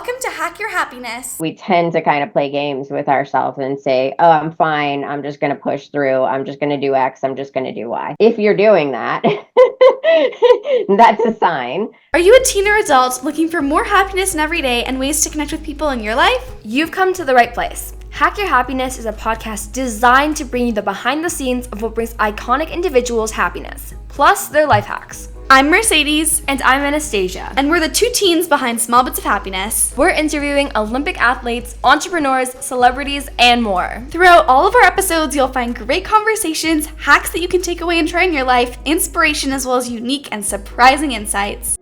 Welcome to Hack Your Happiness. We tend to kind of play games with ourselves and say, oh, I'm fine. I'm just going to push through. I'm just going to do X. I'm just going to do Y. If you're doing that, that's a sign. Are you a teen or adult looking for more happiness in every day and ways to connect with people in your life? You've come to the right place. Hack Your Happiness is a podcast designed to bring you the behind the scenes of what brings iconic individuals happiness, plus their life hacks. I'm Mercedes. And I'm Anastasia. And we're the two teens behind Small Bits of Happiness. We're interviewing Olympic athletes, entrepreneurs, celebrities, and more. Throughout all of our episodes, you'll find great conversations, hacks that you can take away and try in your life, inspiration, as well as unique and surprising insights.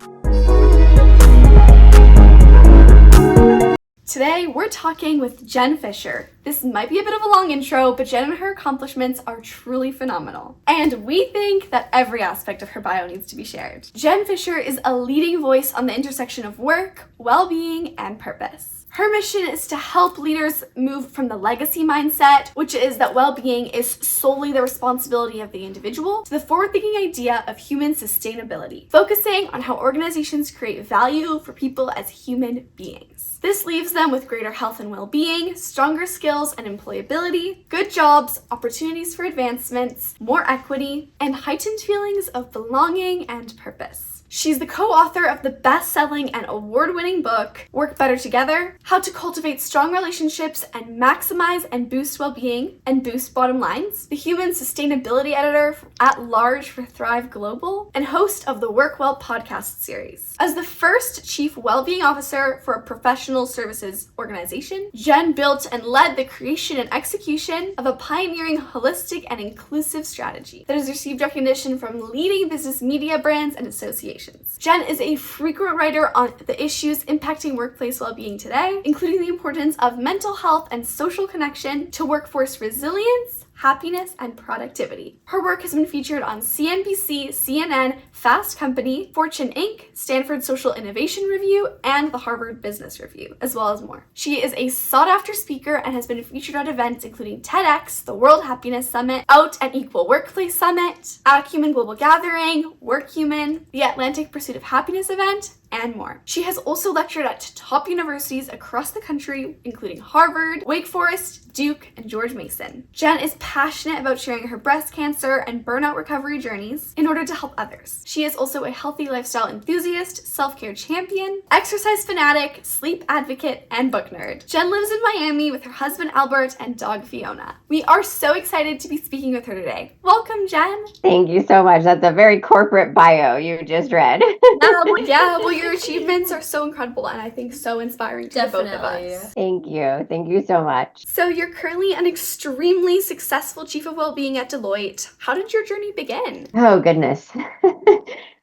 Today, we're talking with Jen Fisher. This might be a bit of a long intro, but Jen and her accomplishments are truly phenomenal. And we think that every aspect of her bio needs to be shared. Jen Fisher is a leading voice on the intersection of work, well-being, and purpose. Her mission is to help leaders move from the legacy mindset, which is that well-being is solely the responsibility of the individual, to the forward-thinking idea of human sustainability, focusing on how organizations create value for people as human beings. This leaves them with greater health and well-being, stronger skills and employability, good jobs, opportunities for advancements, more equity, and heightened feelings of belonging and purpose. She's the co-author of the best-selling and award-winning book, Work Better Together, How to Cultivate Strong Relationships and Maximize and Boost Well-Being and Boost Bottom Lines, the Human Sustainability Editor at Large for Thrive Global, and host of the WorkWell podcast series. As the first Chief Wellbeing Officer for a professional services organization, Jen built and led the creation and execution of a pioneering holistic and inclusive strategy that has received recognition from leading business media brands and associations. Jen is a frequent writer on the issues impacting workplace well-being today, including the importance of mental health and social connection to workforce resilience, happiness, and productivity. Her work has been featured on CNBC, CNN, Fast Company, Fortune Inc., Stanford Social Innovation Review, and the Harvard Business Review, as well as more. She is a sought-after speaker and has been featured at events including TEDx, the World Happiness Summit, Out and Equal Workplace Summit, Acumen Global Gathering, WorkHuman, the Atlantic Pursuit of Happiness event, and more. She has also lectured at top universities across the country, including Harvard, Wake Forest, Duke, and George Mason. Jen is passionate about sharing her breast cancer and burnout recovery journeys in order to help others. She is also a healthy lifestyle enthusiast, self-care champion, exercise fanatic, sleep advocate, and book nerd. Jen lives in Miami with her husband Albert and dog Fiona. We are so excited to be speaking with her today. Welcome, Jen. Thank you so much. That's a very corporate bio you just read. Well, your achievements are so incredible and I think so inspiring to both of us. Thank you. Thank you so much. So you're currently an extremely successful Chief of Wellbeing at Deloitte. How did your journey begin? Oh, goodness.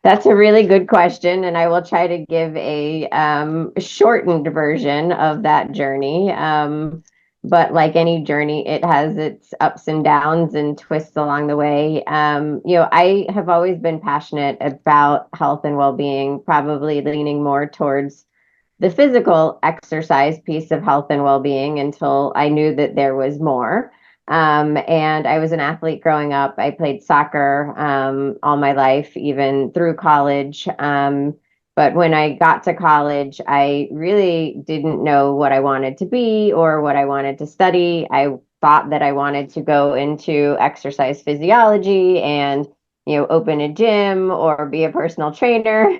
That's a really good question, and I will try to give a shortened version of that journey. But like any journey, it has its ups and downs and twists along the way. I have always been passionate about health and well-being, probably leaning more towards the physical exercise piece of health and well-being until I knew that there was more. And I was an athlete growing up. I played soccer all my life, even through college. But when I got to college, I really didn't know what I wanted to be or what I wanted to study. I thought that I wanted to go into exercise physiology and, open a gym or be a personal trainer.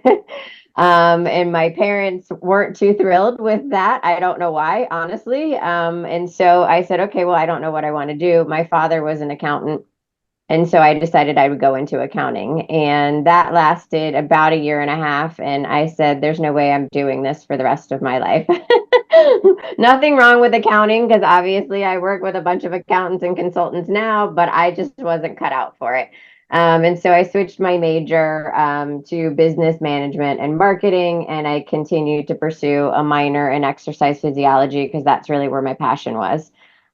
And my parents weren't too thrilled with that. I don't know why, honestly. And so I said, okay, well, I don't know what I want to do. My father was an accountant. And so I decided I would go into accounting, and that lasted about a year and a half. And I said, there's no way I'm doing this for the rest of my life. Nothing wrong with accounting, because obviously I work with a bunch of accountants and consultants now, but I just wasn't cut out for it. And so I switched my major to business management and marketing, and I continued to pursue a minor in exercise physiology because that's really where my passion was.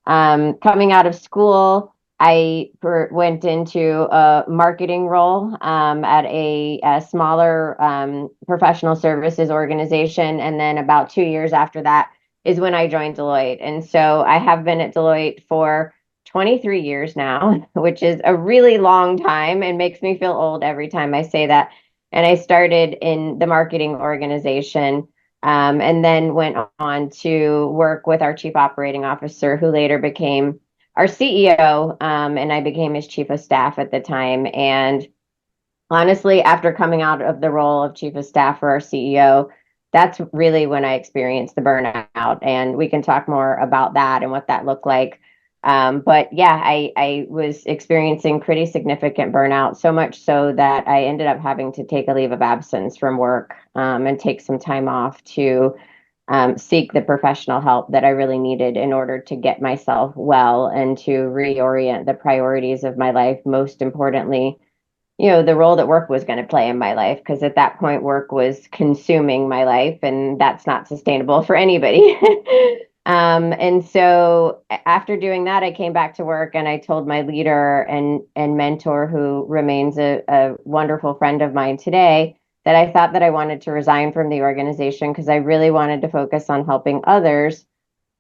Coming out of school, I went into a marketing role at a smaller professional services organization. And then about 2 years after that is when I joined Deloitte. And so I have been at Deloitte for 23 years now, which is a really long time and makes me feel old every time I say that. And I started in the marketing organization and then went on to work with our chief operating officer, who later became our CEO, and I became his chief of staff at the time. And honestly, after coming out of the role of chief of staff for our CEO, that's really when I experienced the burnout. And we can talk more about that and what that looked like. But yeah, I was experiencing pretty significant burnout, so much so that I ended up having to take a leave of absence from work, and take some time off to seek the professional help that I really needed in order to get myself well and to reorient the priorities of my life. Most importantly, the role that work was going to play in my life, because at that point work was consuming my life, and that's not sustainable for anybody. And so after doing that, I came back to work and I told my leader and mentor, who remains a wonderful friend of mine today, that I thought that I wanted to resign from the organization because I really wanted to focus on helping others,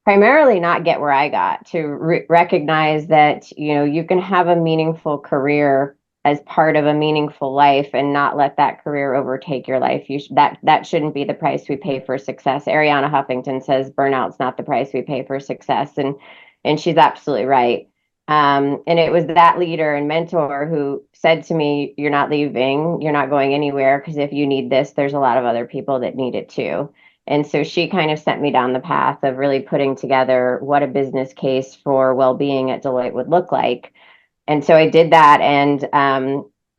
primarily not get where I got, to recognize that, you can have a meaningful career as part of a meaningful life and not let that career overtake your life. That shouldn't be the price we pay for success. Ariana Huffington says burnout's not the price we pay for success, and she's absolutely right. And it was that leader and mentor who said to me, "You're not leaving, you're not going anywhere, because if you need this, there's a lot of other people that need it too." And so she kind of sent me down the path of really putting together what a business case for well-being at Deloitte would look like. And so I did that, and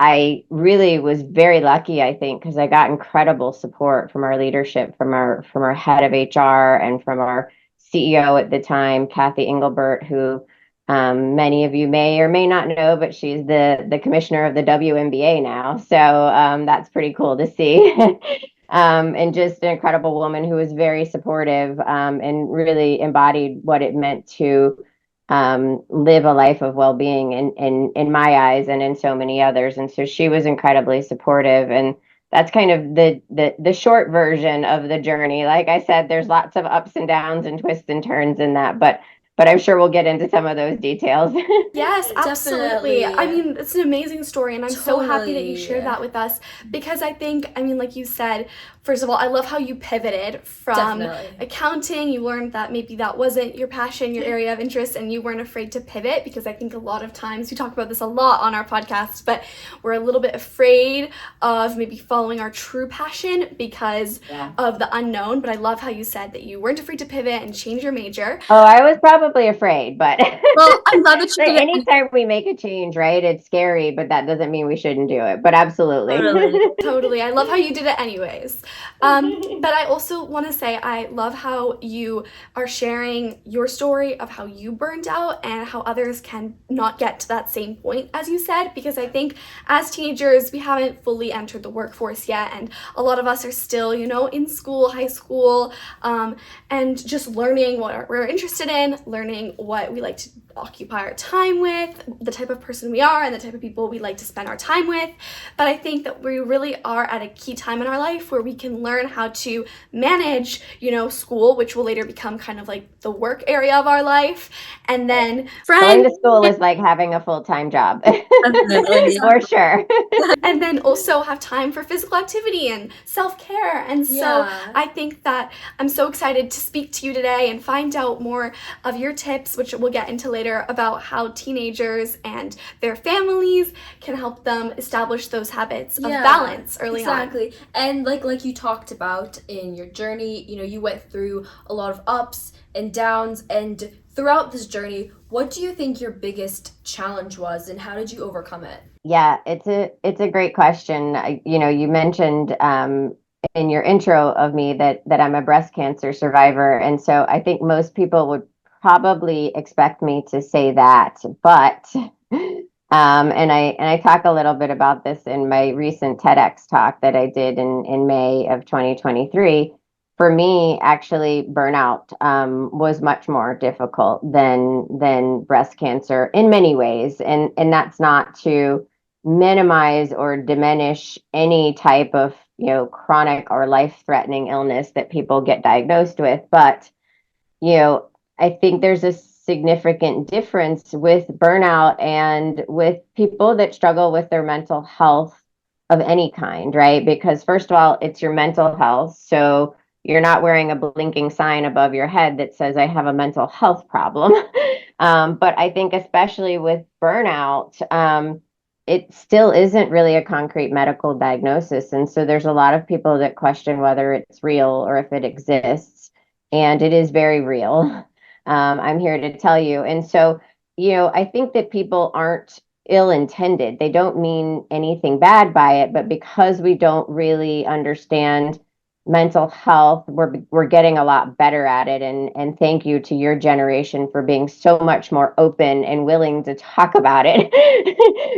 I really was very lucky, I think, because I got incredible support from our leadership, from our head of HR, and from our CEO at the time, Kathy Engelbert, who many of you may or may not know, but she's the commissioner of the WNBA now. So that's pretty cool to see. And just an incredible woman who was very supportive, and really embodied what it meant to live a life of well-being in my eyes and in so many others. And so she was incredibly supportive. And that's kind of the short version of the journey. Like I said, there's lots of ups and downs and twists and turns in that, but I'm sure we'll get into some of those details. Yes, absolutely. Definitely. I mean, it's an amazing story, and I'm so happy that you shared that with us, because I think, like you said, first of all, I love how you pivoted from accounting. You learned that maybe that wasn't your passion, your area of interest, and you weren't afraid to pivot, because I think a lot of times, we talk about this a lot on our podcast, but we're a little bit afraid of maybe following our true passion because of the unknown. But I love how you said that you weren't afraid to pivot and change your major. Oh, I was probably afraid, but well, I'm glad that you did it. Anytime we make a change, right? It's scary, but that doesn't mean we shouldn't do it. But absolutely. Totally. I love how you did it anyways. But I also want to say I love how you are sharing your story of how you burned out and how others can not get to that same point, as you said, because I think as teenagers, we haven't fully entered the workforce yet. And a lot of us are still, in school, high school, and just learning what we're interested in, learning what we like to occupy our time with, the type of person we are, and the type of people we like to spend our time with. But I think that we really are at a key time in our life where we can learn how to manage, school, which will later become kind of like the work area of our life. And then going to school is like having a full-time job. For sure. And then also have time for physical activity and self-care. And so I think that I'm so excited to speak to you today and find out more of your tips, which we'll get into later, about how teenagers and their families can help them establish those habits of balance early on. Exactly. And like you talked about in your journey, you went through a lot of ups and downs, and throughout this journey, what do you think your biggest challenge was, and how did you overcome it? Yeah, it's a great question. You mentioned in your intro of me that I'm a breast cancer survivor, and so I think most people would probably expect me to say that, but and I talk a little bit about this in my recent TEDx talk that I did in May of 2023. For me, actually, burnout was much more difficult than breast cancer in many ways, and that's not to minimize or diminish any type of chronic or life-threatening illness that people get diagnosed with, but I think there's a significant difference with burnout and with people that struggle with their mental health of any kind, right? Because first of all, it's your mental health. So you're not wearing a blinking sign above your head that says, I have a mental health problem. But I think especially with burnout, it still isn't really a concrete medical diagnosis. And so there's a lot of people that question whether it's real or if it exists. And it is very real. I'm here to tell you. And so, I think that people aren't ill-intended. They don't mean anything bad by it, but because we don't really understand mental health, we're getting a lot better at it. And thank you to your generation for being so much more open and willing to talk about it.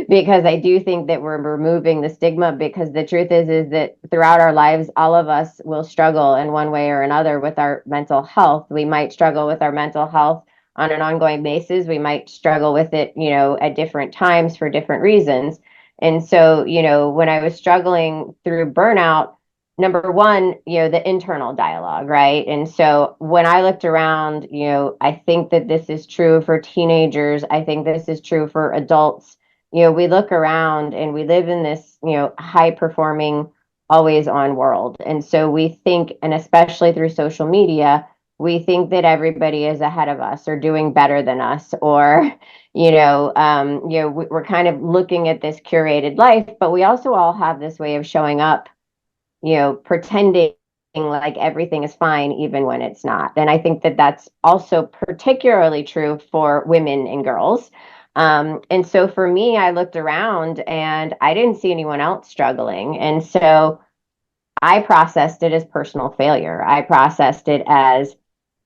Because I do think that we're removing the stigma, because the truth is that throughout our lives, all of us will struggle in one way or another with our mental health. We might struggle with our mental health on an ongoing basis. We might struggle with it, at different times for different reasons. And so, when I was struggling through burnout, number one, the internal dialogue, right? And so when I looked around, I think that this is true for teenagers. I think this is true for adults. We look around and we live in this, high performing, always on world. And so we think, and especially through social media, we think that everybody is ahead of us or doing better than us, or, we're kind of looking at this curated life, but we also all have this way of showing up, pretending like everything is fine, even when it's not. And I think that that's also particularly true for women and girls. And so for me, I looked around and I didn't see anyone else struggling. And so I processed it as personal failure. I processed it as,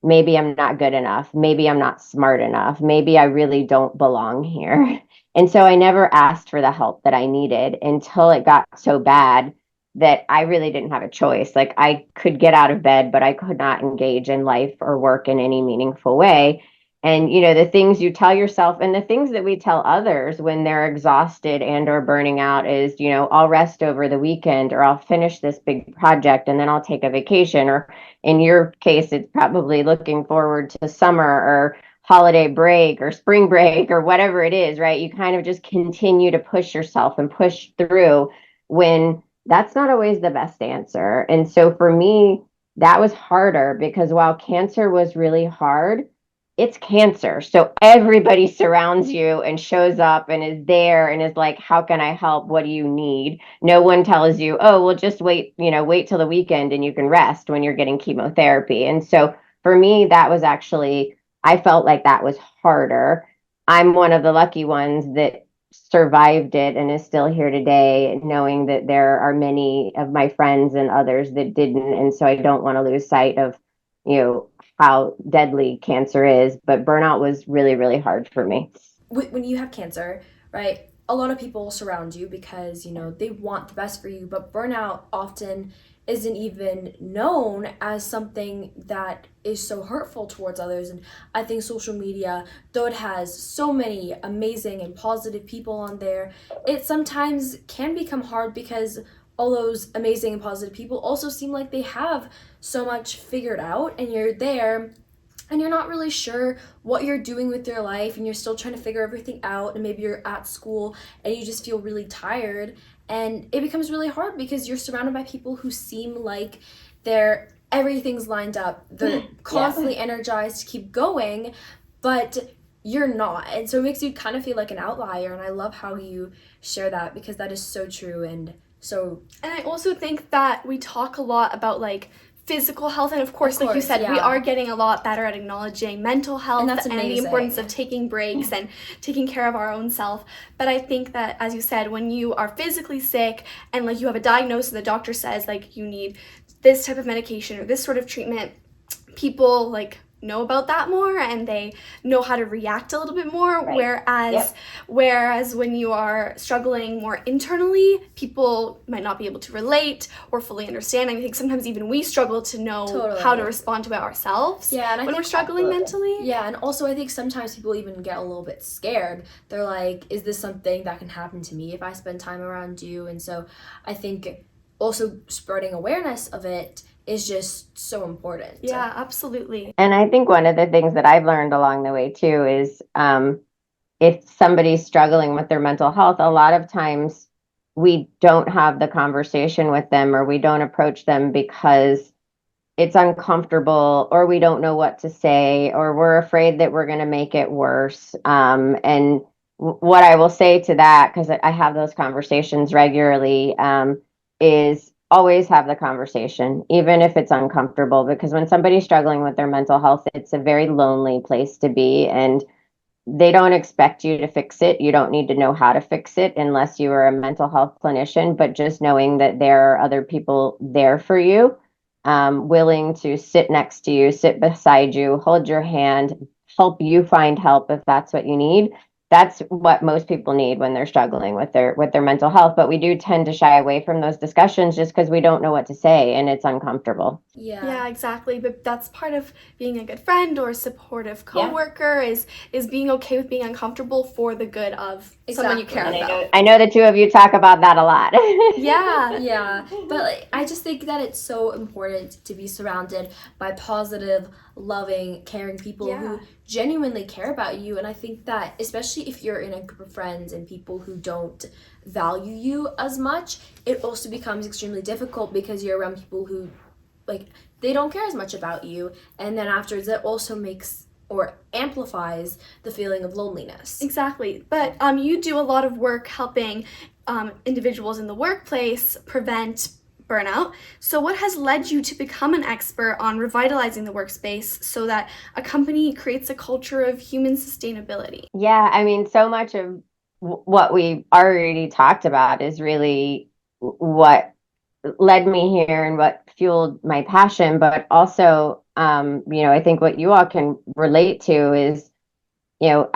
maybe I'm not good enough. Maybe I'm not smart enough. Maybe I really don't belong here. And so I never asked for the help that I needed until it got so bad that I really didn't have a choice. Like, I could get out of bed, but I could not engage in life or work in any meaningful way. And, the things you tell yourself and the things that we tell others when they're exhausted and or burning out is, I'll rest over the weekend, or I'll finish this big project and then I'll take a vacation. Or in your case, it's probably looking forward to summer or holiday break or spring break or whatever it is, right? You kind of just continue to push yourself and push through when that's not always the best answer. And so for me, that was harder, because while cancer was really hard, it's cancer. So everybody surrounds you and shows up and is there and is like, how can I help? What do you need? No one tells you, oh, well, just wait till the weekend and you can rest when you're getting chemotherapy. And so for me, that was actually, I felt like that was harder. I'm one of the lucky ones that survived it and is still here today, knowing that there are many of my friends and others that didn't. And so I don't want to lose sight of, how deadly cancer is. But burnout was really, really hard for me. When you have cancer, right, a lot of people surround you because, they want the best for you, but burnout often isn't even known as something that is so hurtful towards others. And I think social media, though it has so many amazing and positive people on there, it sometimes can become hard because all those amazing and positive people also seem like they have so much figured out, and you're there and you're not really sure what you're doing with your life, and you're still trying to figure everything out, and maybe you're at school and you just feel really tired, and it becomes really hard because you're surrounded by people who seem like everything's lined up, they're constantly energized to keep going, but you're not. And so it makes you kind of feel like an outlier, and I love how you share that, because that is so true. And I also think that we talk a lot about like physical health, and of course, like you said, we are getting a lot better at acknowledging mental health and the importance of taking breaks and taking care of our own self. But I think that, as you said, when you are physically sick and like you have a diagnosis and the doctor says like you need this type of medication or this sort of treatment, people like know about that more and they know how to react a little bit more. Right. Whereas when you are struggling more internally, people might not be able to relate or fully understand. I think sometimes even we struggle to know how to respond to it ourselves. Yeah, and when we're struggling mentally. Yeah, and also I think sometimes people even get a little bit scared. They're like, is this something that can happen to me if I spend time around you? And so I think also spreading awareness of it is just so important. Yeah, absolutely. And I think one of the things that I've learned along the way too is if somebody's struggling with their mental health, a lot of times we don't have the conversation with them, or we don't approach them because it's uncomfortable, or we don't know what to say, or we're afraid that we're going to make it worse. And what I will say to that, because I have those conversations regularly, is always have the conversation, even if it's uncomfortable, because when somebody's struggling with their mental health, it's a very lonely place to be. And they don't expect you to fix it. You don't need to know how to fix it unless you are a mental health clinician, but just knowing that there are other people there for you, willing to sit next to you, sit beside you, hold your hand, help you find help if that's what you need. That's what most people need when they're struggling with their mental health. But we do tend to shy away from those discussions just because we don't know what to say and it's uncomfortable. Yeah, exactly. But that's part of being a good friend or a supportive coworker is being okay with being uncomfortable for the good of someone you care about. I know the two of you talk about that a lot. Yeah, but like, I just think that it's so important to be surrounded by positive, loving, caring people who genuinely care about you. And I think that especially if you're in a group of friends and people who don't value you as much, it also becomes extremely difficult because you're around people who like they don't care as much about you, and then afterwards that also makes or amplifies the feeling of loneliness. Exactly. But you do a lot of work helping individuals in the workplace prevent burnout. So what has led you to become an expert on revitalizing the workspace so that a company creates a culture of human sustainability? Yeah, I mean, so much of what we've already talked about is really what led me here and what fueled my passion. But also, I think what you all can relate to is,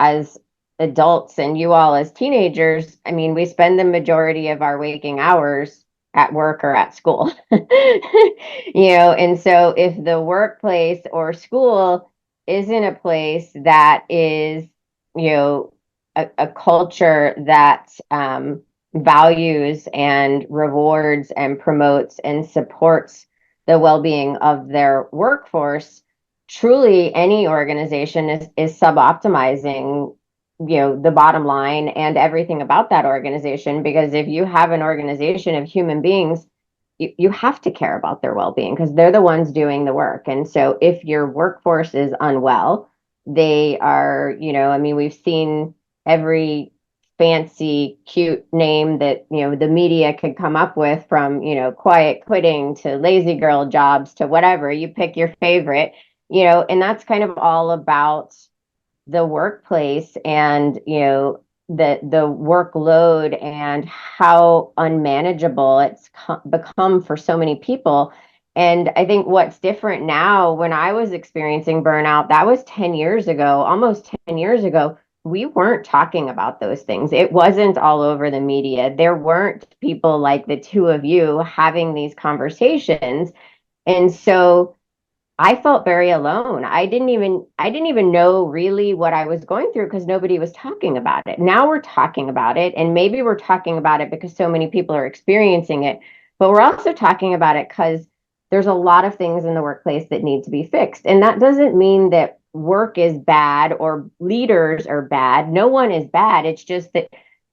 as adults and you all as teenagers, I mean, we spend the majority of our waking hours at work or at school. And so if the workplace or school isn't a place that is, a culture that values and rewards and promotes and supports the well-being of their workforce, truly any organization is sub-optimizing the bottom line and everything about that organization. Because if you have an organization of human beings, you have to care about their well-being because they're the ones doing the work. And so if your workforce is unwell, they are, I mean, we've seen every fancy cute name that the media could come up with, from quiet quitting to lazy girl jobs to whatever. You pick your favorite, and that's kind of all about the workplace and the workload and how unmanageable it's become for so many people. And I think what's different now, when I was experiencing burnout, that was 10 years ago, almost 10 years ago, we weren't talking about those things. It wasn't all over the media. There weren't people like the two of you having these conversations. And so I felt very alone. I didn't even know really what I was going through because nobody was talking about it. Now we're talking about it, and maybe we're talking about it because so many people are experiencing it, but we're also talking about it because there's a lot of things in the workplace that need to be fixed. And that doesn't mean that work is bad or leaders are bad. No one is bad. It's just that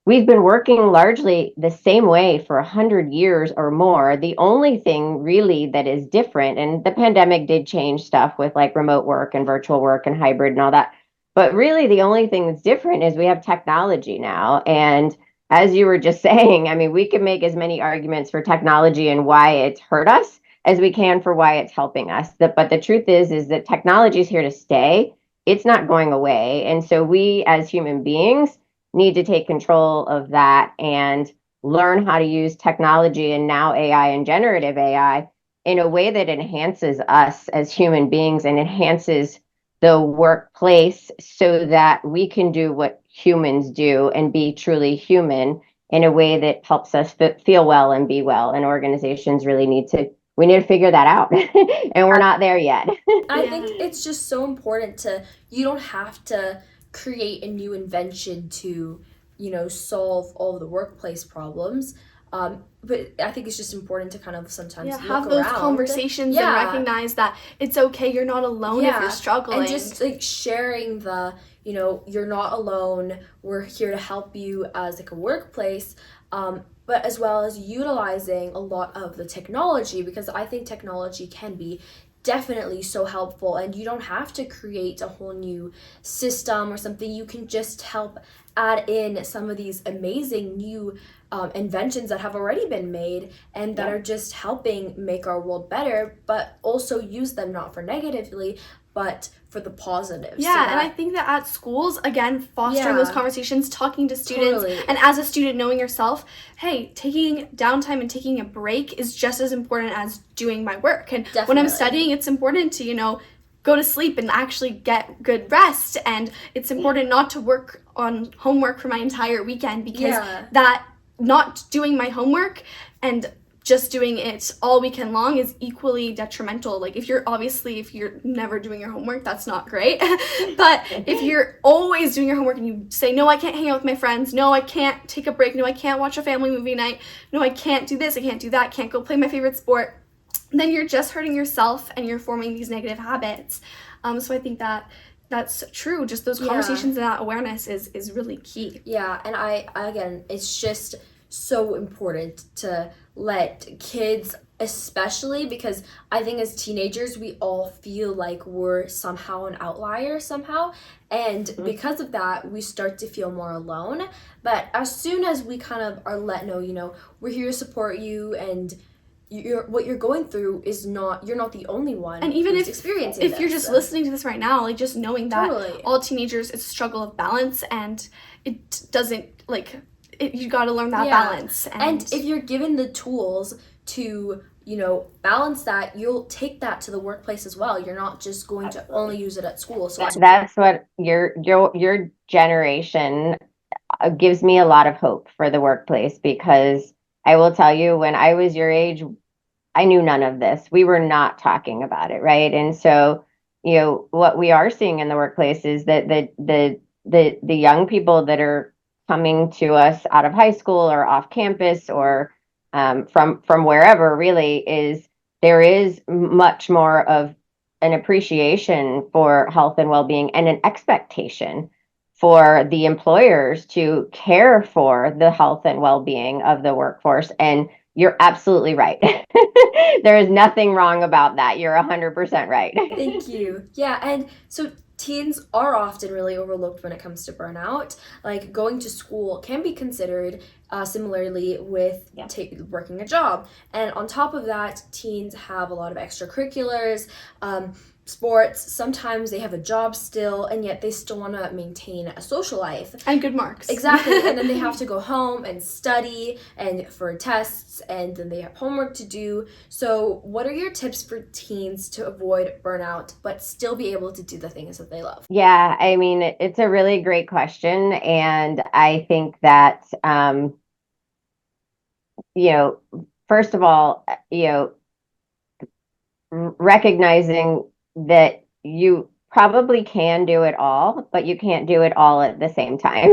we've been working largely the same way for 100 years or more. The only thing really that is different, and the pandemic did change stuff with like remote work and virtual work and hybrid and all that. But really, the only thing that's different is we have technology now. And as you were just saying, I mean, we can make as many arguments for technology and why it's hurt us as we can for why it's helping us. But the truth is that technology is here to stay. It's not going away. And so we as human beings need to take control of that and learn how to use technology, and now AI and generative AI, in a way that enhances us as human beings and enhances the workplace so that we can do what humans do and be truly human in a way that helps us feel well and be well. And organizations really need to figure that out. And we're not there yet. I think it's just so important you don't have to create a new invention to, solve all of the workplace problems. But I think it's just important to kind of sometimes look have those around. Conversations and recognize that it's okay. You're not alone if you're struggling. And just like sharing the, you're not alone. We're here to help you as like a workplace. But as well as utilizing a lot of the technology, because I think technology can be definitely so helpful, and you don't have to create a whole new system or something. You can just help add in some of these amazing new inventions that have already been made and that are just helping make our world better, but also use them not for negatively, but for the positives. Yeah, and I think that at schools, again, fostering those conversations, talking to students, and as a student, knowing yourself, hey, taking downtime and taking a break is just as important as doing my work. And when I'm studying, it's important to, go to sleep and actually get good rest. And it's important not to work on homework for my entire weekend, because that not doing my homework and just doing it all weekend long is equally detrimental. Like if you're never doing your homework, that's not great. But if you're always doing your homework and you say, no, I can't hang out with my friends, no, I can't take a break, no, I can't watch a family movie night, no, I can't do this, I can't do that, can't go play my favorite sport, then you're just hurting yourself and you're forming these negative habits. So I think that's true. Just those conversations and that awareness is really key. Yeah, and I again, it's just so important to let kids, especially because I think as teenagers we all feel like we're somehow an outlier somehow, and because of that we start to feel more alone. But as soon as we kind of are let know, we're here to support you, and what you're going through is you're not the only one. And even if you're just listening to this right now, like just knowing that all teenagers, it's a struggle of balance, and it doesn't you got to learn that balance. And if you're given the tools to balance that, you'll take that to the workplace as well. You're not just going to only use it at school. So that's what your generation gives me a lot of hope for the workplace, because I will tell you, when I was your age, I knew none of this. We were not talking about it, right? And so, what we are seeing in the workplace is that the young people that are coming to us out of high school or off campus or from wherever, really there is much more of an appreciation for health and well-being, and an expectation for the employers to care for the health and well-being of the workforce. And you're absolutely right. There is nothing wrong about that. You're 100% right. Thank you. Yeah, and so teens are often really overlooked when it comes to burnout. Like going to school can be considered similarly with working a job. And on top of that, teens have a lot of extracurriculars, sports. Sometimes they have a job still, and yet they still want to maintain a social life. And good marks. Exactly. And then they have to go home and study and for tests, and then they have homework to do. So what are your tips for teens to avoid burnout but still be able to do the things that they love? Yeah, I mean, it's a really great question. And I think that, first of all, recognizing that you probably can do it all, but you can't do it all at the same time.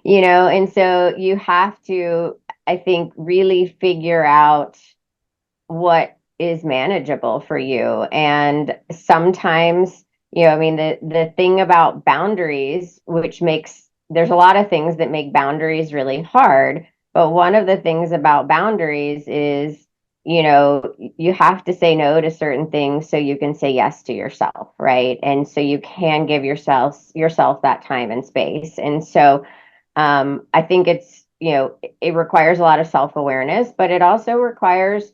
And so you have to, I think, really figure out what is manageable for you. And sometimes, the thing about boundaries, there's a lot of things that make boundaries really hard. But one of the things about boundaries is, you have to say no to certain things so you can say yes to yourself, right? And so you can give yourself that time and space. And so I think it's, it requires a lot of self-awareness, but it also requires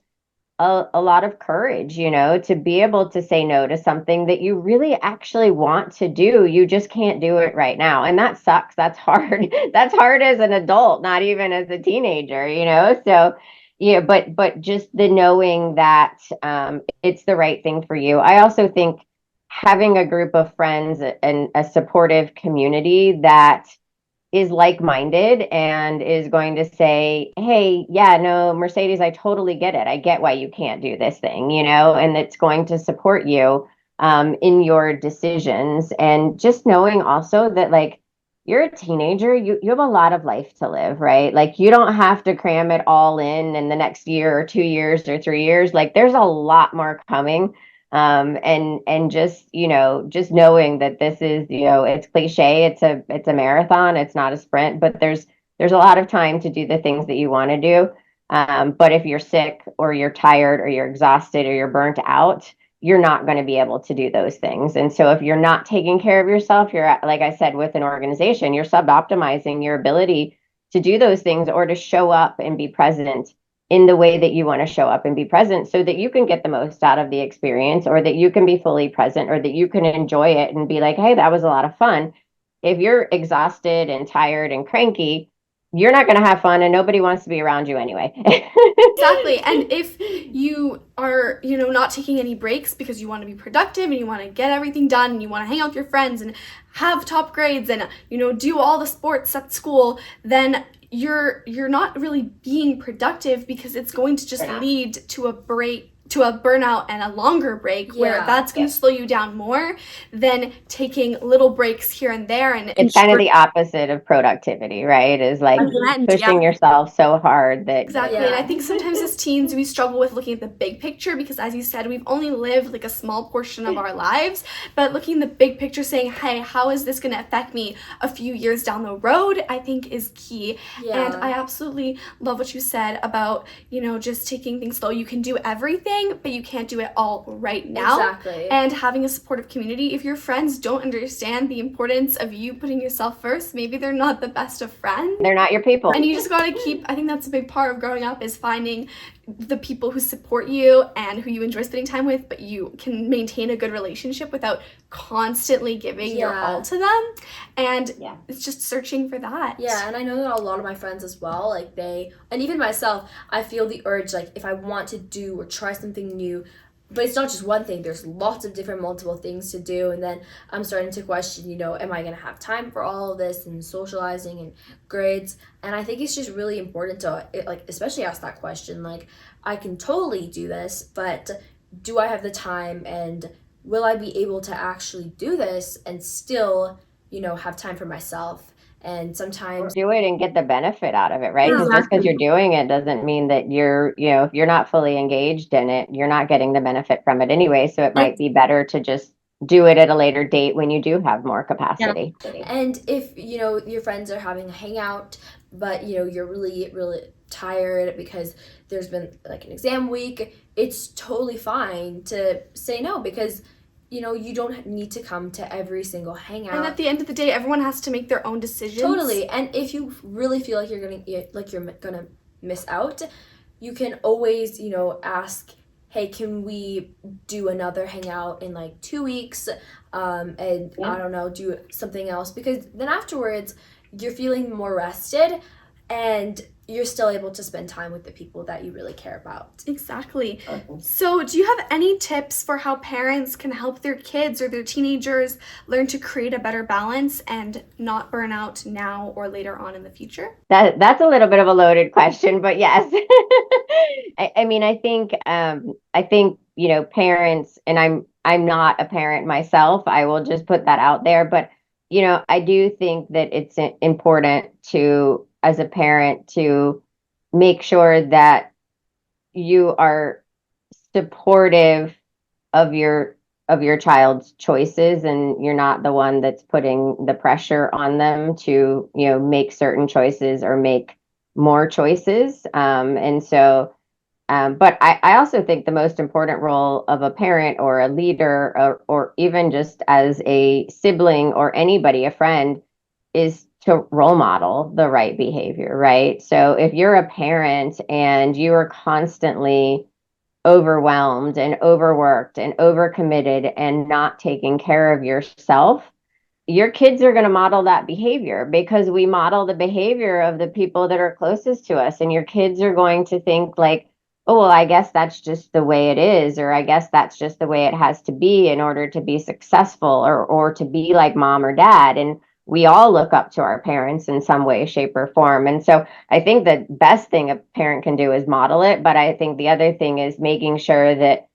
a lot of courage, to be able to say no to something that you really actually want to do. You just can't do it right now. And that sucks. That's hard. That's hard as an adult, not even as a teenager, So but just the knowing that it's the right thing for you. I also think having a group of friends and a supportive community that is like-minded and is going to say, hey, yeah, no, Mercedes, I totally get it. I get why you can't do this thing, and it's going to support you in your decisions. And just knowing also that, you're a teenager, you have a lot of life to live, right? Like, you don't have to cram it all in the next year or 2 years or 3 years. Like, there's a lot more coming. And just knowing that this is, it's cliche, it's a marathon, it's not a sprint, but there's a lot of time to do the things that you want to do. But if you're sick or you're tired or you're exhausted or you're burnt out, you're not going to be able to do those things. And so if you're not taking care of yourself, you're, like I said, with an organization, you're sub-optimizing your ability to do those things or to show up and be present in the way that you want to show up and be present so that you can get the most out of the experience, or that you can be fully present, or that you can enjoy it and be like, hey, that was a lot of fun. If you're exhausted and tired and cranky, you're not going to have fun, and nobody wants to be around you anyway. Exactly. And if you are, not taking any breaks because you want to be productive and you want to get everything done and you want to hang out with your friends and have top grades and, do all the sports at school, then you're not really being productive, because it's going to just lead to a burnout and a longer break, where that's going to slow you down more than taking little breaks here and there. And it's kind of the opposite of productivity, right? Is like pushing yourself so hard that exactly. And I think sometimes as teens we struggle with looking at the big picture, because as you said, we've only lived like a small portion of our lives, but looking at the big picture, saying, hey, how is this going to affect me a few years down the road, I think is key. And I absolutely love what you said about, just taking things slow. You can do everything, but you can't do it all right now. Exactly. And having a supportive community. If your friends don't understand the importance of you putting yourself first, maybe they're not the best of friends. They're not your people. And you just got to I think that's a big part of growing up, is finding the people who support you and who you enjoy spending time with, but you can maintain a good relationship without constantly giving your all to them. And it's just searching for that. Yeah, and I know that a lot of my friends as well, like and even myself, I feel the urge, like if I want to do or try something new, but it's not just one thing, there's lots of different multiple things to do, and then I'm starting to question, am I going to have time for all of this and socializing and grades? And I think it's just really important to especially ask that question, like, I can totally do this, but do I have the time, and will I be able to actually do this and still, have time for myself? And sometimes do it and get the benefit out of it, right? Because just because you're doing it doesn't mean that you're, if you're not fully engaged in it, you're not getting the benefit from it anyway. So it might be better to just do it at a later date when you do have more capacity. And if, your friends are having a hangout, but, you're really, really tired because there's been like an exam week, it's totally fine to say no, because you don't need to come to every single hangout. And at the end of the day, everyone has to make their own decisions. Totally. And if you really feel like you're gonna miss out, you can always, ask, hey, can we do another hangout in like 2 weeks? And I don't know, do something else, because then afterwards you're feeling more rested and you're still able to spend time with the people that you really care about. Exactly. So do you have any tips for how parents can help their kids or their teenagers learn to create a better balance and not burn out now or later on in the future? That's a little bit of a loaded question, but yes. I think, parents, and I'm not a parent myself, I will just put that out there, but I do think that it's important to, as a parent, to make sure that you are supportive of your child's choices, and you're not the one that's putting the pressure on them to, make certain choices or make more choices. But I also think the most important role of a parent or a leader, or even just as a sibling or anybody, a friend, is to role model the right behavior, right? So if you're a parent and you are constantly overwhelmed and overworked and overcommitted and not taking care of yourself, your kids are going to model that behavior, because we model the behavior of the people that are closest to us. And your kids are going to think like, oh, well, I guess that's just the way it is, or I guess that's just the way it has to be in order to be successful, or to be like mom or dad. And we all look up to our parents in some way, shape, or form. And so I think the best thing a parent can do is model it. But I think the other thing is making sure that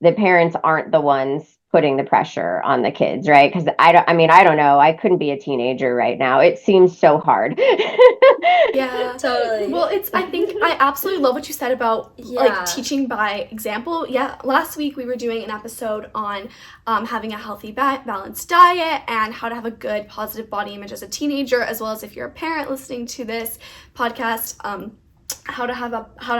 the parents aren't the ones putting the pressure on the kids, right? Because I don't know. I couldn't be a teenager right now. It seems so hard. Yeah, totally. Well, I think I absolutely love what you said about like teaching by example. Yeah, last week we were doing an episode on having a healthy, balanced diet and how to have a good, positive body image as a teenager, as well as if you're a parent listening to this podcast. how to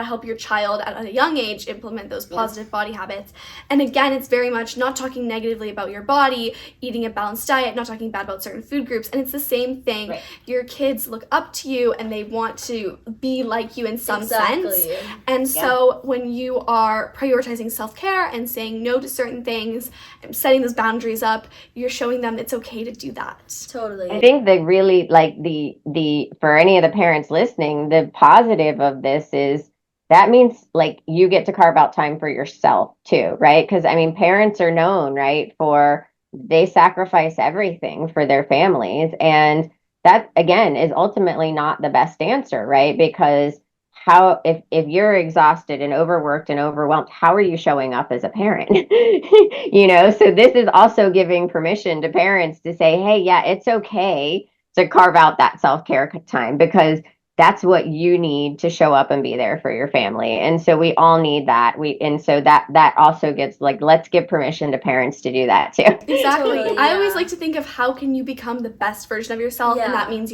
help your child at a young age implement those positive body habits. And again, it's very much not talking negatively about your body, eating a balanced diet, not talking bad about certain food groups. And it's the same thing. Right. Your kids look up to you and they want to be like you in some sense. And so when you are prioritizing self-care and saying no to certain things and setting those boundaries up, you're showing them it's okay to do that. Totally. I think that really, like, the for any of the parents listening, the positive of this is that means like you get to carve out time for yourself too, right? Because I mean, parents are known, right, for they sacrifice everything for their families, and that again is ultimately not the best answer, right? Because how if you're exhausted and overworked and overwhelmed, how are you showing up as a parent? So this is also giving permission to parents to say, hey, yeah, it's okay to carve out that self-care time, because that's what you need to show up and be there for your family. And so we all need that. So that also gets like, let's give permission to parents to do that too. Exactly. Totally, I always like to think of how can you become the best version of yourself, and that means,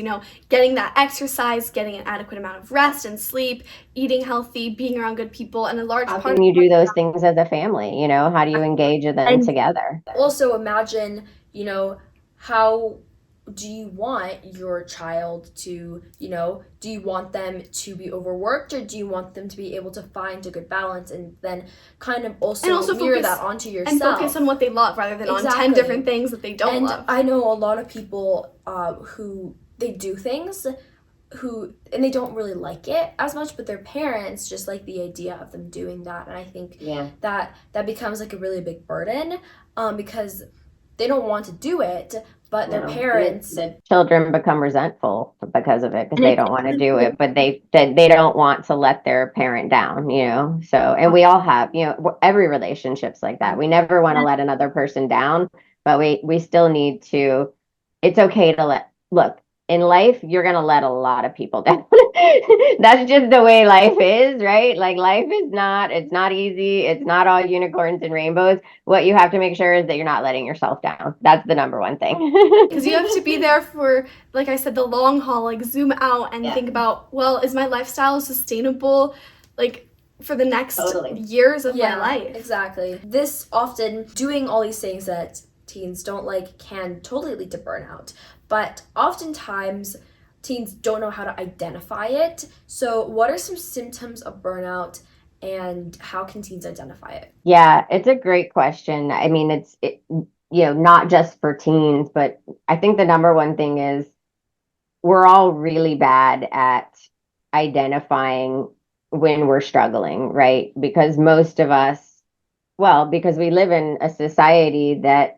getting that exercise, getting an adequate amount of rest and sleep, eating healthy, being around good people, and a large How part can you do those things as a family? How do you engage them together? Also imagine, how do you want your child to, do you want them to be overworked, or do you want them to be able to find a good balance, and then kind of also mirror that onto yourself. And focus on what they love rather than on 10 different things that they don't love. I know a lot of people who they do things and they don't really like it as much, but their parents just like the idea of them doing that. And I think that becomes like a really big burden because they don't want to do it, but their parents, the children become resentful because of it, because they don't want to do it, but they don't want to let their parent down, so, and we all have, every relationship's like that. We never want to let another person down, but we still need to, it's okay to look, in life, you're going to let a lot of people down. That's just the way life is, right? Like, life is it's not easy. It's not all unicorns and rainbows. What you have to make sure is that you're not letting yourself down. That's the number one thing. Because you have to be there for, like I said, the long haul, like zoom out and think about, well, is my lifestyle sustainable, like, for the next years of my life? Exactly. This often, doing all these things that teens don't like can totally lead to burnout. But oftentimes, teens don't know how to identify it. So what are some symptoms of burnout, and how can teens identify it? Yeah, it's a great question. I mean, it's not just for teens, but I think the number one thing is we're all really bad at identifying when we're struggling, right? Because most of us, because we live in a society that,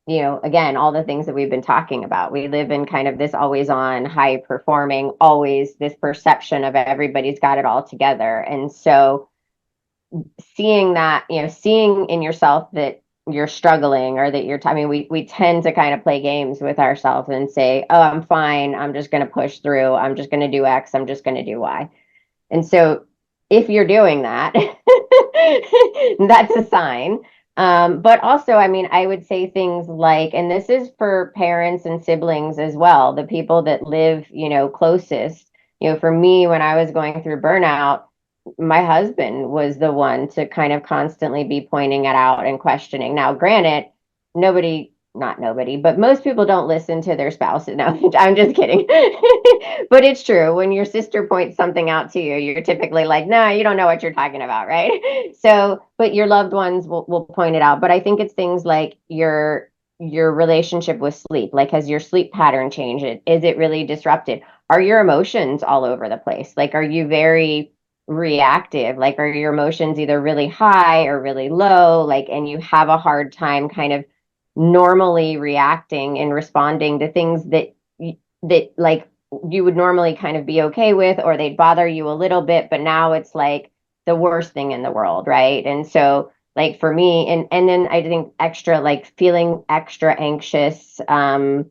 again, all the things that we've been talking about, we live in kind of this always on, high performing, always this perception of everybody's got it all together. And so seeing that, seeing in yourself that you're struggling, or that we tend to kind of play games with ourselves and say, oh, I'm fine. I'm just going to push through. I'm just going to do X. I'm just going to do Y. And so if you're doing that, that's a sign. But also, I would say things like, and this is for parents and siblings as well, the people that live, closest. For me, when I was going through burnout, my husband was the one to kind of constantly be pointing it out and questioning. Now, granted, not nobody, but most people don't listen to their spouse. No, I'm just kidding. But it's true. When your sister points something out to you, you're typically like, no, you don't know what you're talking about, right? So, but your loved ones will point it out. But I think it's things like your relationship with sleep. Like, has your sleep pattern changed? Is it really disrupted? Are your emotions all over the place? Like, are you very reactive? Like, are your emotions either really high or really low? Like, and you have a hard time kind of normally reacting and responding to things that like you would normally kind of be okay with, or they'd bother you a little bit, but now it's like the worst thing in the world, right? And so, like, for me, and then I think extra, like, feeling extra anxious, and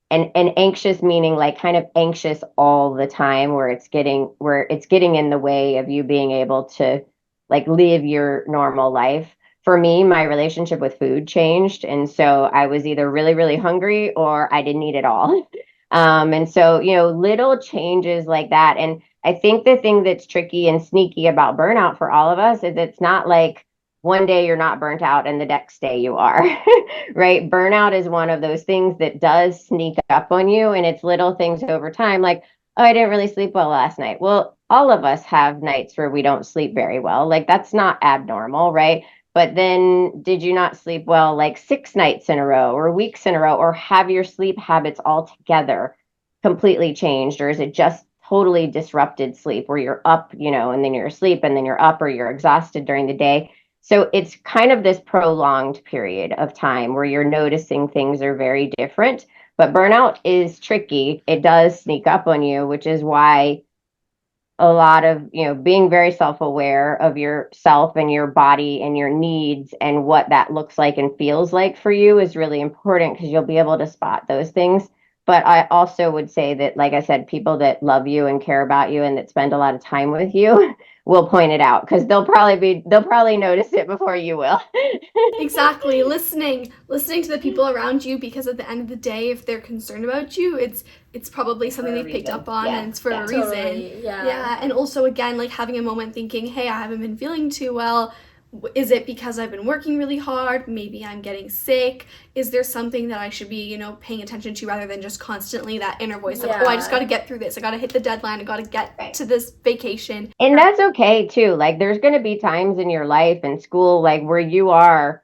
anxious meaning like kind of anxious all the time, where it's getting in the way of you being able to like live your normal life. For me, my relationship with food changed. And so I was either really, really hungry or I didn't eat at all. And so, little changes like that. And I think the thing that's tricky and sneaky about burnout for all of us is it's not like one day you're not burnt out and the next day you are, right? Burnout is one of those things that does sneak up on you, and it's little things over time, like, oh, I didn't really sleep well last night. Well, all of us have nights where we don't sleep very well. Like, that's not abnormal, right? But then did you not sleep well like 6 nights in a row or weeks in a row, or have your sleep habits altogether completely changed? Or is it just totally disrupted sleep where you're up, and then you're asleep and then you're up, or you're exhausted during the day? So it's kind of this prolonged period of time where you're noticing things are very different. But burnout is tricky. It does sneak up on you, which is why a lot of, being very self-aware of yourself and your body and your needs and what that looks like and feels like for you is really important, because you'll be able to spot those things. But I also would say that, like I said, people that love you and care about you and that spend a lot of time with you will point it out, because they'll probably notice it before you will. Exactly. Listening to the people around you, because at the end of the day, if they're concerned about you, it's probably something they've picked up on, and it's for a reason. Totally, yeah. Yeah. And also, again, like having a moment thinking, hey, I haven't been feeling too well. Is it because I've been working really hard? Maybe I'm getting sick. Is there something that I should be, paying attention to, rather than just constantly that inner voice of, oh, I just got to get through this. I got to hit the deadline. I got to get to this vacation. And that's okay too. Like, there's going to be times in your life and school, like, where you are,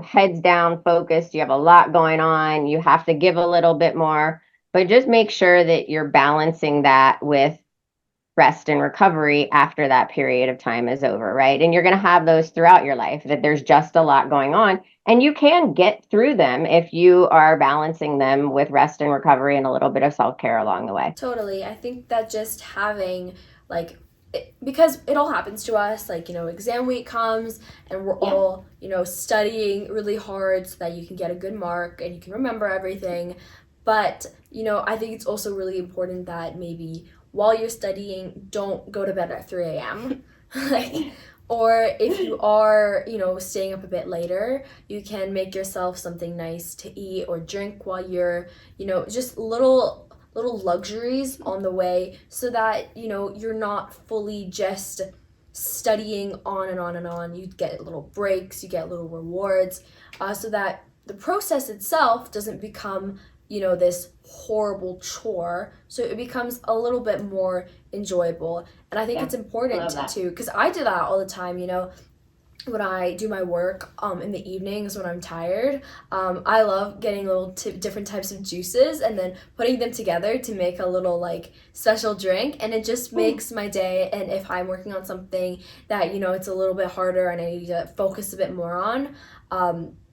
heads down, focused. You have a lot going on. You have to give a little bit more, but just make sure that you're balancing that with rest and recovery after that period of time is over, right? And you're going to have those throughout your life, that there's just a lot going on, and you can get through them if you are balancing them with rest and recovery and a little bit of self-care along the way. Totally. I think that just having, like, because it all happens to us, like, exam week comes and we're all, studying really hard so that you can get a good mark and you can remember everything. But, I think it's also really important that maybe while you're studying, don't go to bed at 3 a.m. Or if you are, staying up a bit later, you can make yourself something nice to eat or drink while you're, just little luxuries on the way, so that, you're not fully just studying on and on and on. You get little breaks, you get little rewards, so that the process itself doesn't become, this horrible chore, so it becomes a little bit more enjoyable. And I think it's important too, because I do that all the time, when I do my work in the evenings when I'm tired. I love getting little different types of juices and then putting them together to make a little like special drink, and it just makes my day. And if I'm working on something that it's a little bit harder and I need to focus a bit more on,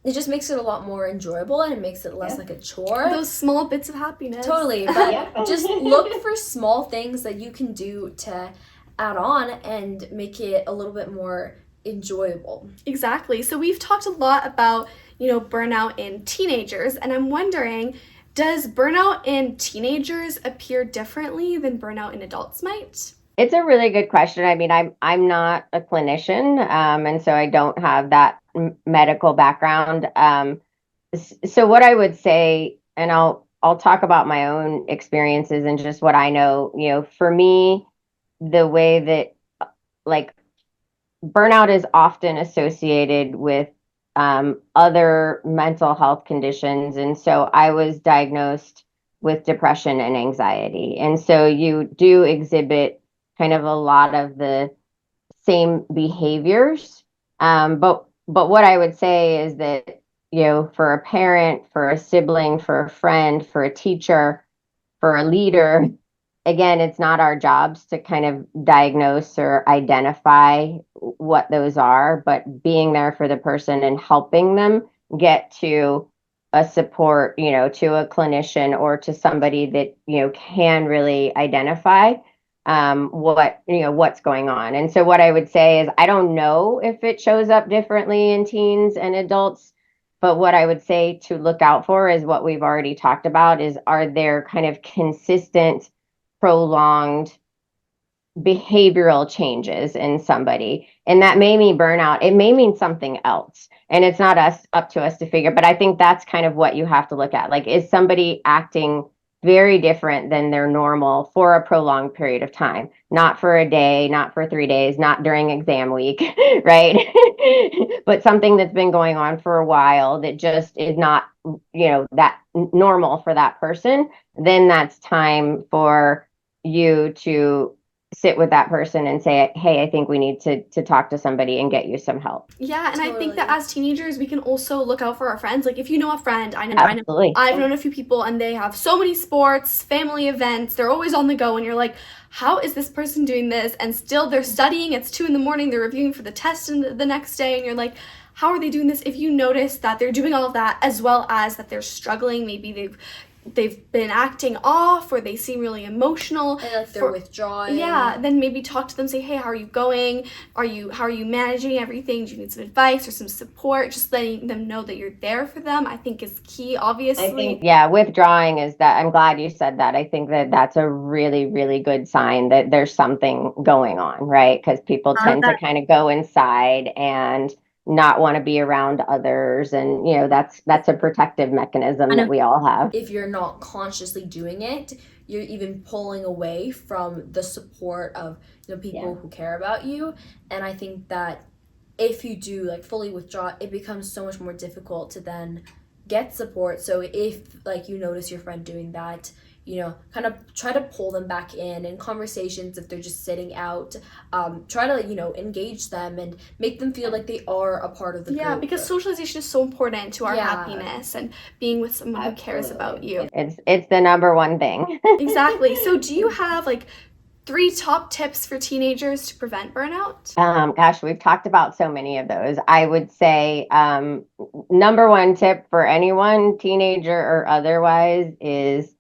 it just makes it a lot more enjoyable, and it makes it less like a chore. Those small bits of happiness. Totally, but just look for small things that you can do to add on and make it a little bit more enjoyable. Exactly. So we've talked a lot about, burnout in teenagers, and I'm wondering, does burnout in teenagers appear differently than burnout in adults might? It's a really good question. I mean, I'm not a clinician, and so I don't have that medical background. So what I would say, and I'll talk about my own experiences and just what I know. For me, the way that like burnout is often associated with other mental health conditions, and so I was diagnosed with depression and anxiety, and so you do exhibit kind of a lot of the same behaviors. But what I would say is that, for a parent, for a sibling, for a friend, for a teacher, for a leader, again, it's not our jobs to kind of diagnose or identify what those are, but being there for the person and helping them get to a support, to a clinician or to somebody that, can really identify what's going on. And so what I would say is, I don't know if it shows up differently in teens and adults, but what I would say to look out for is what we've already talked about, is are there kind of consistent, prolonged behavioral changes in somebody? And that may mean burnout. It may mean something else. And it's not up to us to figure, but I think that's kind of what you have to look at. Like, is somebody acting very different than their normal for a prolonged period of time, not for a day, not for 3 days, not during exam week, right? But something that's been going on for a while that just is not, that normal for that person, then that's time for you to sit with that person and say, hey, I think we need to talk to somebody and get you some help. Yeah, and Totally. I think that as teenagers, we can also look out for our friends. Like if you know a friend, Absolutely. I've known a few people and they have so many sports, family events, they're always on the go, and you're like, how is this person doing this? And still they're studying, it's 2 a.m, they're reviewing for the test the next day, and you're like, how are they doing this? If you notice that they're doing all of that, as well as that they're struggling, maybe they've been acting off, or they seem really emotional, and like they're withdrawing. Yeah, then maybe talk to them, say, hey, how are you going? How are you managing everything? Do you need some advice or some support? Just letting them know that you're there for them, I think, is key, obviously. I think, yeah, withdrawing is that. I'm glad you said that. I think that that's a really, really good sign that there's something going on, right? Because people tend to kind of go inside and not want to be around others, and that's a protective mechanism that we all have. If you're not consciously doing it, you're even pulling away from the support of people who care about you. And I think that if you do like fully withdraw, it becomes so much more difficult to then get support. So if like you notice your friend doing that, kind of try to pull them back in conversations. If they're just sitting out, try to engage them and make them feel like they are a part of the group. Yeah, because socialization is so important to our happiness and being with someone who cares about you. It's the number one thing. Exactly. So do you have like 3 top tips for teenagers to prevent burnout? Gosh, we've talked about so many of those. I would say number one tip for anyone, teenager or otherwise, is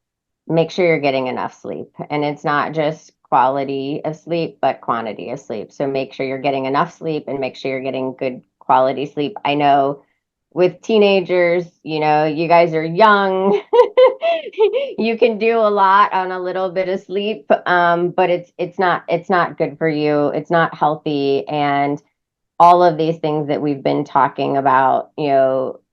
make sure you're getting enough sleep. And it's not just quality of sleep, but quantity of sleep. So make sure you're getting enough sleep and make sure you're getting good quality sleep. I know with teenagers, you guys are young. You can do a lot on a little bit of sleep, but it's not good for you. It's not healthy, and all of these things that we've been talking about,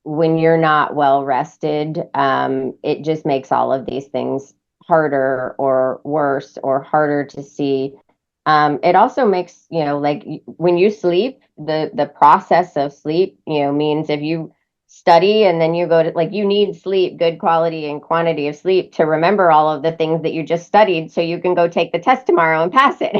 when you're not well rested, it just makes all of these things harder or worse or harder to see. It also makes, like when you sleep, the process of sleep, means if you study and then you go to, like, you need sleep, good quality and quantity of sleep to remember all of the things that you just studied so you can go take the test tomorrow and pass it.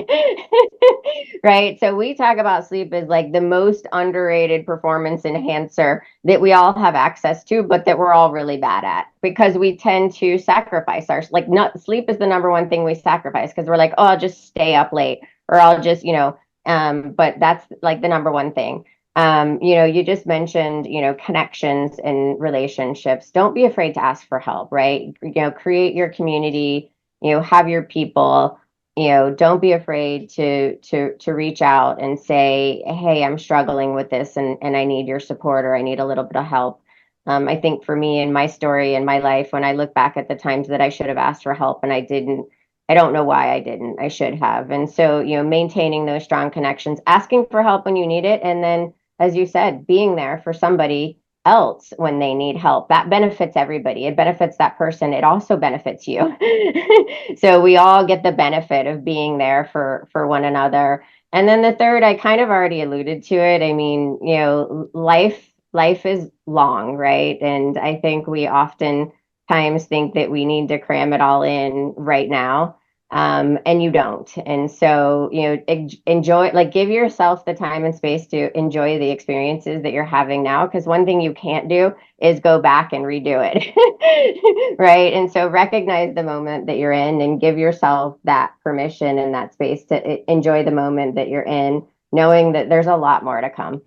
Right? So we talk about sleep as like the most underrated performance enhancer that we all have access to, but that we're all really bad at because we tend to sacrifice our, like, not sleep is the number one thing we sacrifice because we're like, oh, I'll just stay up late, or I'll just, but that's like the number one thing. You just mentioned, connections and relationships. Don't be afraid to ask for help, right? Create your community, have your people, don't be afraid to reach out and say, hey, I'm struggling with this and I need your support, or I need a little bit of help. I think for me in my story in my life, when I look back at the times that I should have asked for help and I didn't, I don't know why I didn't. I should have. And so, maintaining those strong connections, asking for help when you need it, and then, as you said, being there for somebody else when they need help. That benefits everybody. It benefits that person. It also benefits you. So we all get the benefit of being there for one another. And then the third, I kind of already alluded to it. I mean, life is long, right? And I think we oftentimes think that we need to cram it all in right now. And you don't. And so, enjoy, like, give yourself the time and space to enjoy the experiences that you're having now. Because one thing you can't do is go back and redo it. Right. And so recognize the moment that you're in and give yourself that permission and that space to enjoy the moment that you're in, knowing that there's a lot more to come.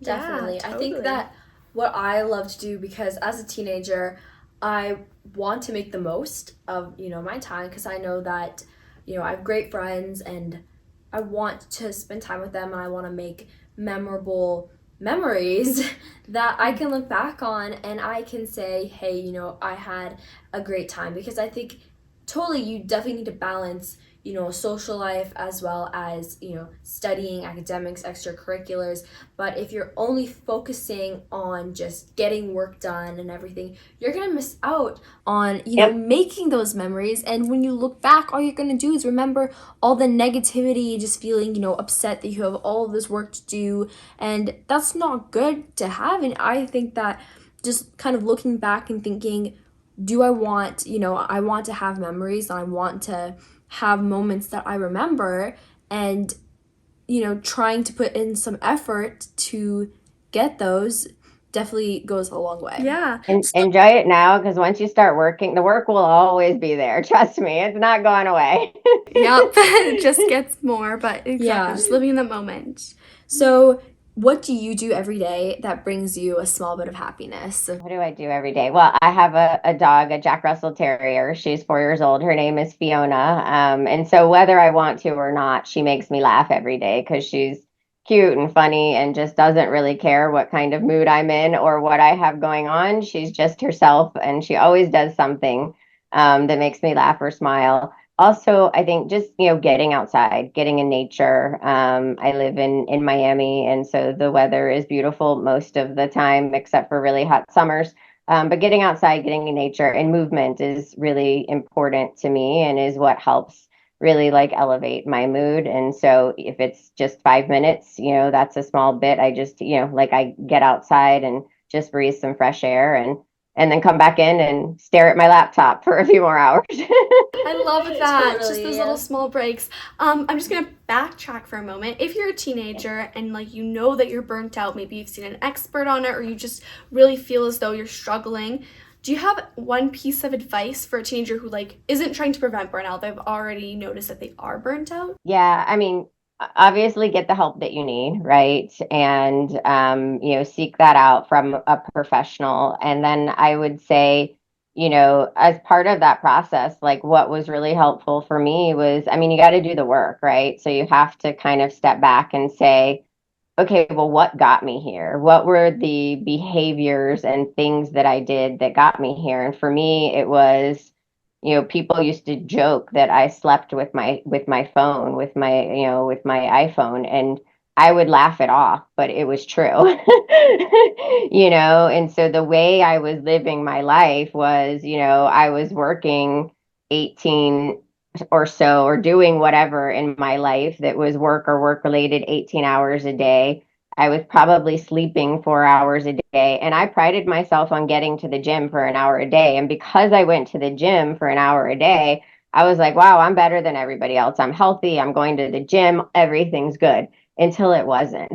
Definitely. Yeah, totally. I think that what I love to do, because as a teenager, I want to make the most of, my time, because I know that, I have great friends and I want to spend time with them, and I want to make memorable memories that I can look back on and I can say, hey, I had a great time. Because I think totally you definitely need to balance social life as well as, studying, academics, extracurriculars. But if you're only focusing on just getting work done and everything, you're going to miss out on, making those memories. And when you look back, all you're going to do is remember all the negativity, just feeling, upset that you have all of this work to do. And that's not good to have. And I think that just kind of looking back and thinking, do I want, I want to have memories, and I want to have moments that I remember, and, trying to put in some effort to get those definitely goes a long way. Yeah. Enjoy it now, because once you start working, the work will always be there. Trust me, it's not going away. Yep. It just gets more, but exactly, Yeah. just living in the moment. So what do you do every day that brings you a small bit of happiness? What do I do every day? Well, I have a dog, a Jack Russell Terrier. She's 4 years old. Her name is Fiona. And so whether I want to or not, she makes me laugh every day because she's cute and funny and just doesn't really care what kind of mood I'm in or what I have going on. She's just herself, and she always does something that makes me laugh or smile. Also, I think just, getting outside, getting in nature. I live in Miami, and so the weather is beautiful most of the time, except for really hot summers. But getting outside, getting in nature, and movement is really important to me and is what helps really like elevate my mood. And so if it's just 5 minutes, that's a small bit. I just, like I get outside and just breathe some fresh air and then come back in and stare at my laptop for a few more hours. I love that. Totally, Just those yeah. little small breaks. I'm just going to backtrack for a moment. If you're a teenager and like that you're burnt out, maybe you've seen an expert on it, or you just really feel as though you're struggling, do you have one piece of advice for a teenager who isn't trying to prevent burnout? They've already noticed that they are burnt out? Yeah, I mean, obviously get the help that you need, right? And seek that out from a professional. And then I would say, as part of that process, like what was really helpful for me was, I mean, you got to do the work, right? So you have to kind of step back and say, okay, well, what got me here? What were the behaviors and things that I did that got me here? And for me, it was, people used to joke that I slept with my phone, with my iPhone, and I would laugh it off, but it was true. And so the way I was living my life was, I was working 18 or so, or doing whatever in my life that was work or work related 18 hours a day. I was probably sleeping 4 hours a day, and I prided myself on getting to the gym for an hour a day. And because I went to the gym for an hour a day, I was like, wow, I'm better than everybody else. I'm healthy. I'm going to the gym. Everything's good, until it wasn't,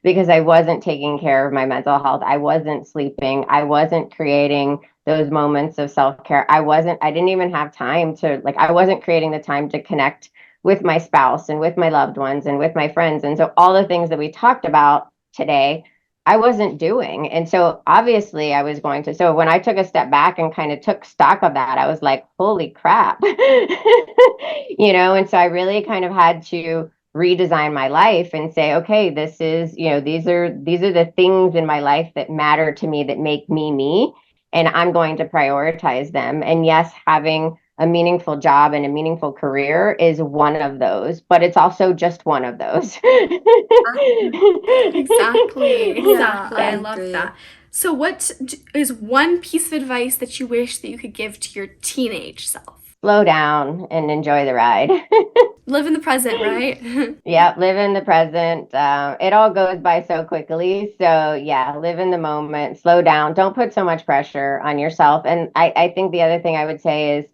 because I wasn't taking care of my mental health. I wasn't sleeping. I wasn't creating those moments of self-care. I didn't even have time to, I wasn't creating the time to connect with my spouse and with my loved ones and with my friends. And so all the things that we talked about today, I wasn't doing. And so obviously I was going to. So when I took a step back and kind of took stock of that, I was like, holy crap. And so I really kind of had to redesign my life and say, okay, this is, these are the things in my life that matter to me, that make me, and I'm going to prioritize them. And yes, having a meaningful job and a meaningful career is one of those, but it's also just one of those. Exactly. Yeah, I I love agree. that. So what is one piece of advice that you wish that you could give to your teenage self? Slow down and enjoy the ride. Live in the present, right? Yeah, live in the present. It all goes by so quickly. So yeah, live in the moment, slow down. Don't put so much pressure on yourself. And I think the other thing I would say is,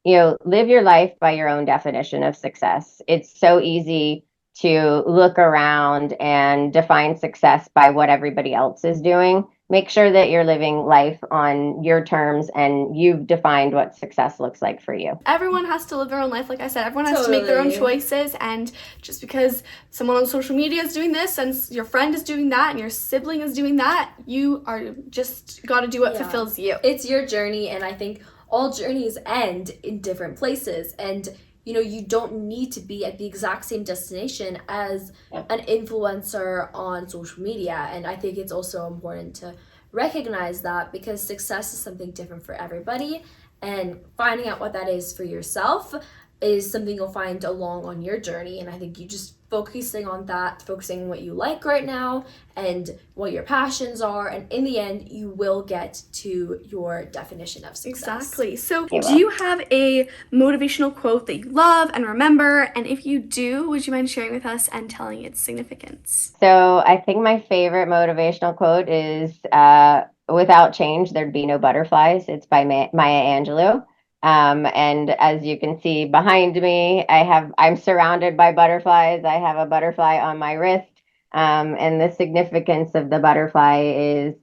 live your life by your own definition of success. It's so easy to look around and define success by what everybody else is doing. Make sure that you're living life on your terms and you've defined what success looks like for you. Everyone has to live their own life. Like I said, everyone has to make their own Totally. choices. And just because someone on social media is doing this and your friend is doing that and your sibling is doing that, you are just got to do what Yeah. fulfills you. It's your journey, and I think all journeys end in different places. And you don't need to be at the exact same destination as an influencer on social media. And I think it's also important to recognize that, because success is something different for everybody, and finding out what that is for yourself is something you'll find along on your journey. And I think you just focusing on that, focusing on what you like right now and what your passions are, and in the end you will get to your definition of success. Exactly. So do you have a motivational quote that you love and remember? And if you do, would you mind sharing with us and telling its significance? So I think my favorite motivational quote is without change, there'd be no butterflies. It's by Maya Angelou. And as you can see behind me, I'm surrounded by butterflies. I have a butterfly on my wrist. And the significance of the butterfly is,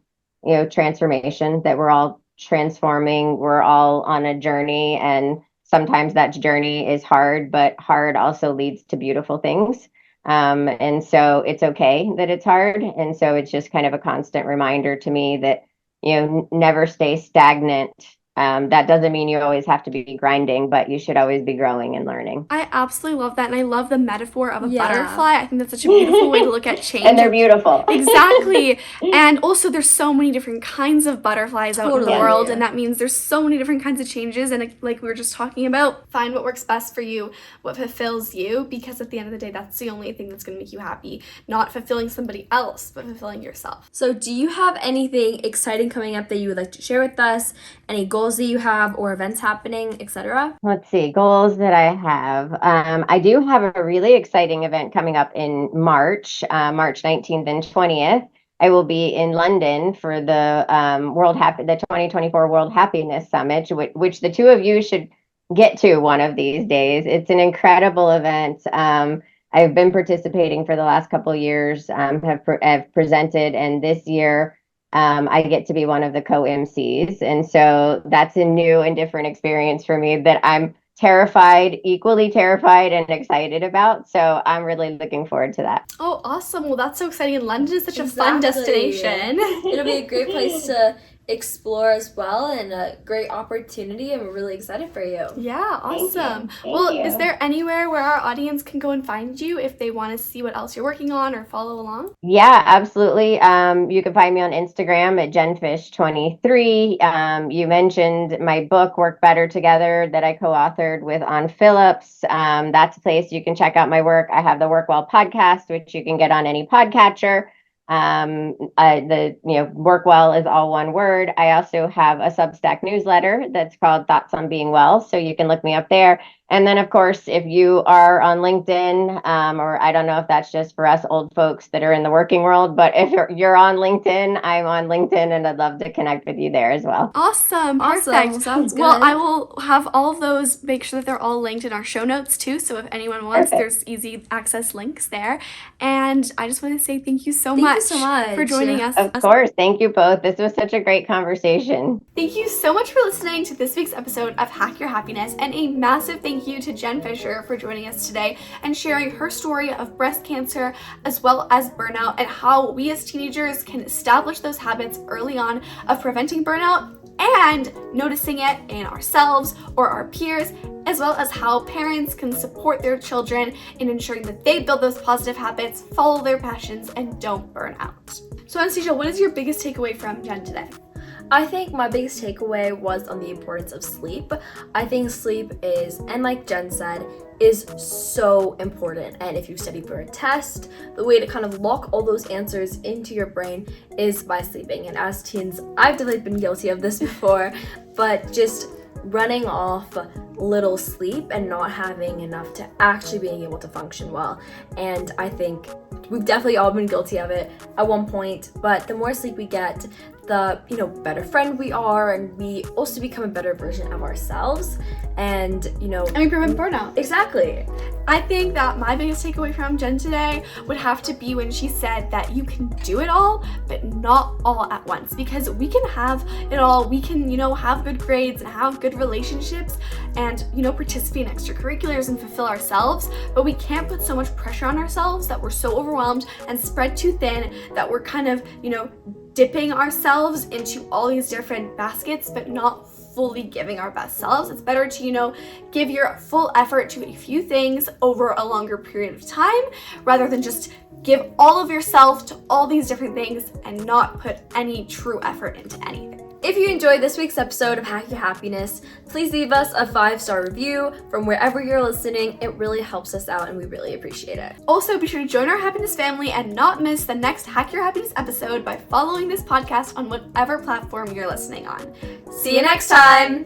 transformation, that we're all transforming. We're all on a journey, and sometimes that journey is hard, but hard also leads to beautiful things. And so it's okay that it's hard. And so it's just kind of a constant reminder to me that, never stay stagnant. That doesn't mean you always have to be grinding, but you should always be growing and learning. I absolutely love that. And I love the metaphor of a butterfly. I think that's such a beautiful way to look at change. And they're beautiful. Exactly. And also there's so many different kinds of butterflies out in the world. Yeah. And that means there's so many different kinds of changes. And like we were just talking about, find what works best for you, what fulfills you, because at the end of the day, that's the only thing that's going to make you happy. Not fulfilling somebody else, but fulfilling yourself. So do you have anything exciting coming up that you would like to share with us? Any goals that you have or events happening, etc.? Let's see, goals that I have. I do have a really exciting event coming up in March 19th and 20th. I will be in London for the 2024 World Happiness Summit, which the two of you should get to one of these days. It's an incredible event. I've been participating for the last couple of years, have presented, and this year I get to be one of the co-MCs. And so that's a new and different experience for me that I'm equally terrified and excited about. So I'm really looking forward to that. Oh, awesome. Well, that's so exciting. And London is such a fun destination. It'll be a great place to explore as well, and a great opportunity, and we're really excited for you. Yeah, awesome. Thank Well, you. Is there anywhere where our audience can go and find you if they want to see what else you're working on or follow along? Yeah, absolutely. You can find me on Instagram at jenfish23. You mentioned my book, Work Better Together, that I co-authored with Ann Phillips. That's a place you can check out my work. I have the WorkWell podcast, which you can get on any podcatcher. WorkWell is all one word. I also have a Substack newsletter that's called Thoughts on Being Well, so you can look me up there. And then, of course, if you are on LinkedIn, or I don't know if that's just for us old folks that are in the working world, but if you're on LinkedIn, I'm on LinkedIn, and I'd love to connect with you there as well. Awesome. Perfect. Sounds good. Well, I will have all of those, make sure that they're all linked in our show notes too. So if anyone wants, there's easy access links there. And I just want to say thank you so much for joining us. Of course. Thank you both. This was such a great conversation. Thank you so much for listening to this week's episode of Hack Your Happiness, and a massive thank you to Jen Fisher for joining us today and sharing her story of breast cancer as well as burnout, and how we as teenagers can establish those habits early on of preventing burnout and noticing it in ourselves or our peers, as well as how parents can support their children in ensuring that they build those positive habits, follow their passions, and don't burn out. So Anastasia, what is your biggest takeaway from Jen today? I think my biggest takeaway was on the importance of sleep. I think sleep is, and like Jen said, is so important. And if you study for a test, the way to kind of lock all those answers into your brain is by sleeping. And as teens, I've definitely been guilty of this before, but just running off little sleep and not having enough to actually being able to function well. And I think we've definitely all been guilty of it at one point, but the more sleep we get, the better friend we are, and we also become a better version of ourselves, and we prevent burnout. Exactly. I think that my biggest takeaway from Jen today would have to be when she said that you can do it all, but not all at once, because we can have it all. We can have good grades and have good relationships and participate in extracurriculars and fulfill ourselves, but we can't put so much pressure on ourselves that we're so overwhelmed and spread too thin that we're kind of dipping ourselves into all these different baskets but not fully giving our best selves. It's better to give your full effort to a few things over a longer period of time, rather than just give all of yourself to all these different things and not put any true effort into anything. If you enjoyed this week's episode of Hack Your Happiness, please leave us a 5-star review from wherever you're listening. It really helps us out and we really appreciate it. Also, be sure to join our happiness family and not miss the next Hack Your Happiness episode by following this podcast on whatever platform you're listening on. See you next time!